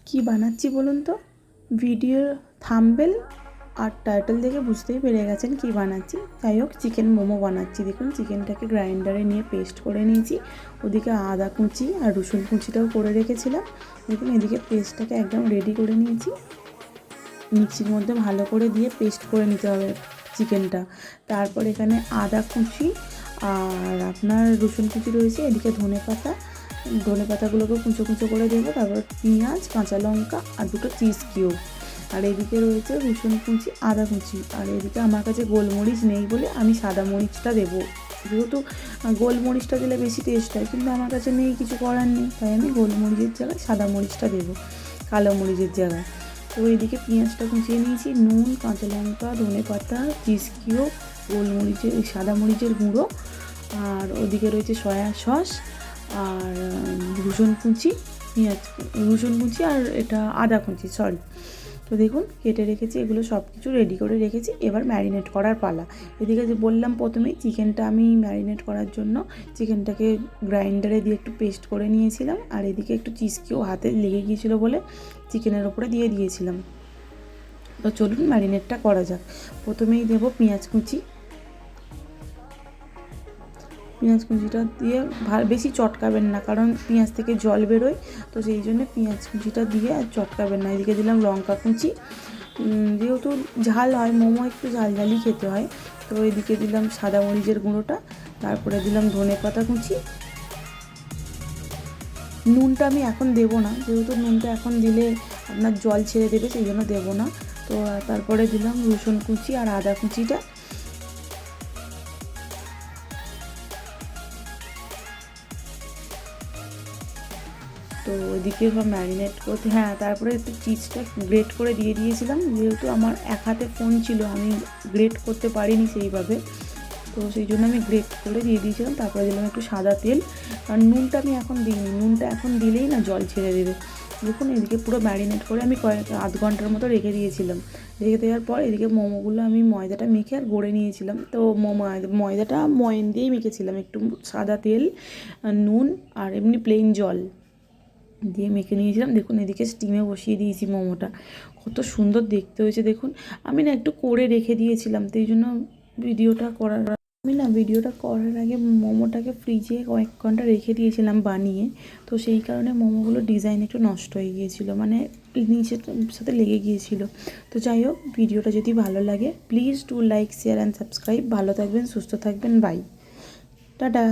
কি বানাচ্ছি বলুন তো? ভিডিওর থাম্বনেল আর টাইটেল দেখে বুঝতেই পেরে গেছেন কি বানাচ্ছি। যাই হোক, চিকেন মোমো বানাচ্ছি। দেখুন, চিকেনটাকে গ্রাইন্ডারে নিয়ে পেস্ট করে নিয়েছি। ওদিকে আদা কুচি আর রসুন কুচিটাও করে রেখেছিলাম। দেখুন, এদিকে পেস্টটাকে একদম রেডি করে নিয়েছি। মিক্সির মধ্যে ভালো করে দিয়ে পেস্ট করে নিতে হবে চিকেনটা। তারপর এখানে আদা কুচি আর আপনার রসুন কুচি রয়েছে। এদিকে ধনে পাতাগুলোকে কুচো কুচো করে দেবো। তারপর পেঁয়াজ, কাঁচা লঙ্কা আর দুটো চিজ কিউব। আর এদিকে রয়েছে রসুন কুচি, আদা কুচি। আর এদিকে আমার কাছে গোলমরিচ নেই বলে আমি সাদা মরিচটা দেবো, যেহেতু গোলমরিচটা দিলে বেশি টেস্ট হয়, কিন্তু আমার কাছে নেই, কিছু করার নেই, তাই আমি গোলমরিচের জায়গায় সাদা মরিচটা দেবো, কালো মরিচের জায়গায়। তো এইদিকে পেঁয়াজটা কুচিয়ে নিয়েছি, নুন, কাঁচা লঙ্কা, ধনে পাতা, চিজ কিউব, গোলমরিচের সাদা মরিচের গুঁড়ো, আর ওদিকে রয়েছে সয়া সস আর রসুন কুচি, রসুন কুচি আর এটা আদা কুচি, সরি। তো দেখুন, কেটে রেখেছি, এগুলো সব কিছু রেডি করে রেখেছি। এবার ম্যারিনেট করার পালা। এদিকে যে বললাম প্রথমেই, চিকেনটা আমি ম্যারিনেট করার জন্য চিকেনটাকে গ্রাইন্ডারে দিয়ে একটু পেস্ট করে নিয়েছিলাম। আর এদিকে একটু চিজ কিউব হাতে লেগে গিয়েছিলো বলে চিকেনের ওপরে দিয়ে দিয়েছিলাম। তো চলুন ম্যারিনেটটা করা যাক। প্রথমেই দেবো পেঁয়াজ কুচি। পেঁয়াজ কুচিটা দিয়ে বেশি চটকাবেন না, কারণ পেঁয়াজ থেকে জল বেরোয়, তো সেই জন্য পেঁয়াজ কুচিটা দিয়ে আর চটকাবেন না। এদিকে দিলাম লঙ্কা কুচি, যেহেতু ঝাল হয়, মোমো একটু ঝালঝালি খেতে হয়, তো এদিকে দিলাম সাদা মরিচের গুঁড়োটা। তারপরে দিলাম ধনে পাতা কুচি। নুনটা আমি এখন দেবো না, যেহেতু নুনটা এখন দিলে আপনার জল ছেড়ে দেবে, সেই জন্য দেবো না। তো তারপরে দিলাম রসুন কুচি আর আদা কুচিটা। তো ওইদিকে সব ম্যারিনেট করতে, হ্যাঁ, তারপরে একটু চিজটা গ্রেট করে দিয়ে দিয়েছিলাম, যেহেতু আমার এক হাতে ফোন ছিল, আমি গ্রেট করতে পারিনি সেইভাবে, তো সেই জন্য আমি গ্রেট করে দিয়ে দিয়েছিলাম। তারপরে দিলাম একটু সাদা তেল, আর নুনটা আমি এখন দিইনি, নুনটা এখন দিলেই না জল ছেড়ে দেবে। দেখুন, এদিকে পুরো ম্যারিনেট করে আমি আধ ঘন্টার মতো রেখে দিয়েছিলাম। রেখে দেওয়ার পর এদিকে মোমোগুলো আমি ময়দাটা মেখে আর গড়ে নিয়েছিলাম। তো ময়দাটা ময়ন দিয়েই মেখেছিলাম, একটু সাদা তেল, নুন আর এমনি প্লেন জল দিয়ে মেখে নিয়েছিলাম। দেখুন, এদিকে স্টিমে বসিয়ে দিয়েছি মোমোটা, কত সুন্দর দেখতে হয়েছে দেখুন। আমি না একটু করে রেখে দিয়েছিলাম, তো এই জন্য ভিডিওটা করার আগে মোমোটাকে ফ্রিজে কয়েক ঘন্টা রেখে দিয়েছিলাম বানিয়ে, তো সেই কারণে মোমোগুলোর ডিজাইন একটু নষ্ট হয়ে গিয়েছিলো, মানে নিচের সাথে লেগে গিয়েছিলো। তো যাই হোক, ভিডিওটা যদি ভালো লাগে please do like, share and subscribe. ভালো থাকবেন, সুস্থ থাকবেন, বাই, টাটা।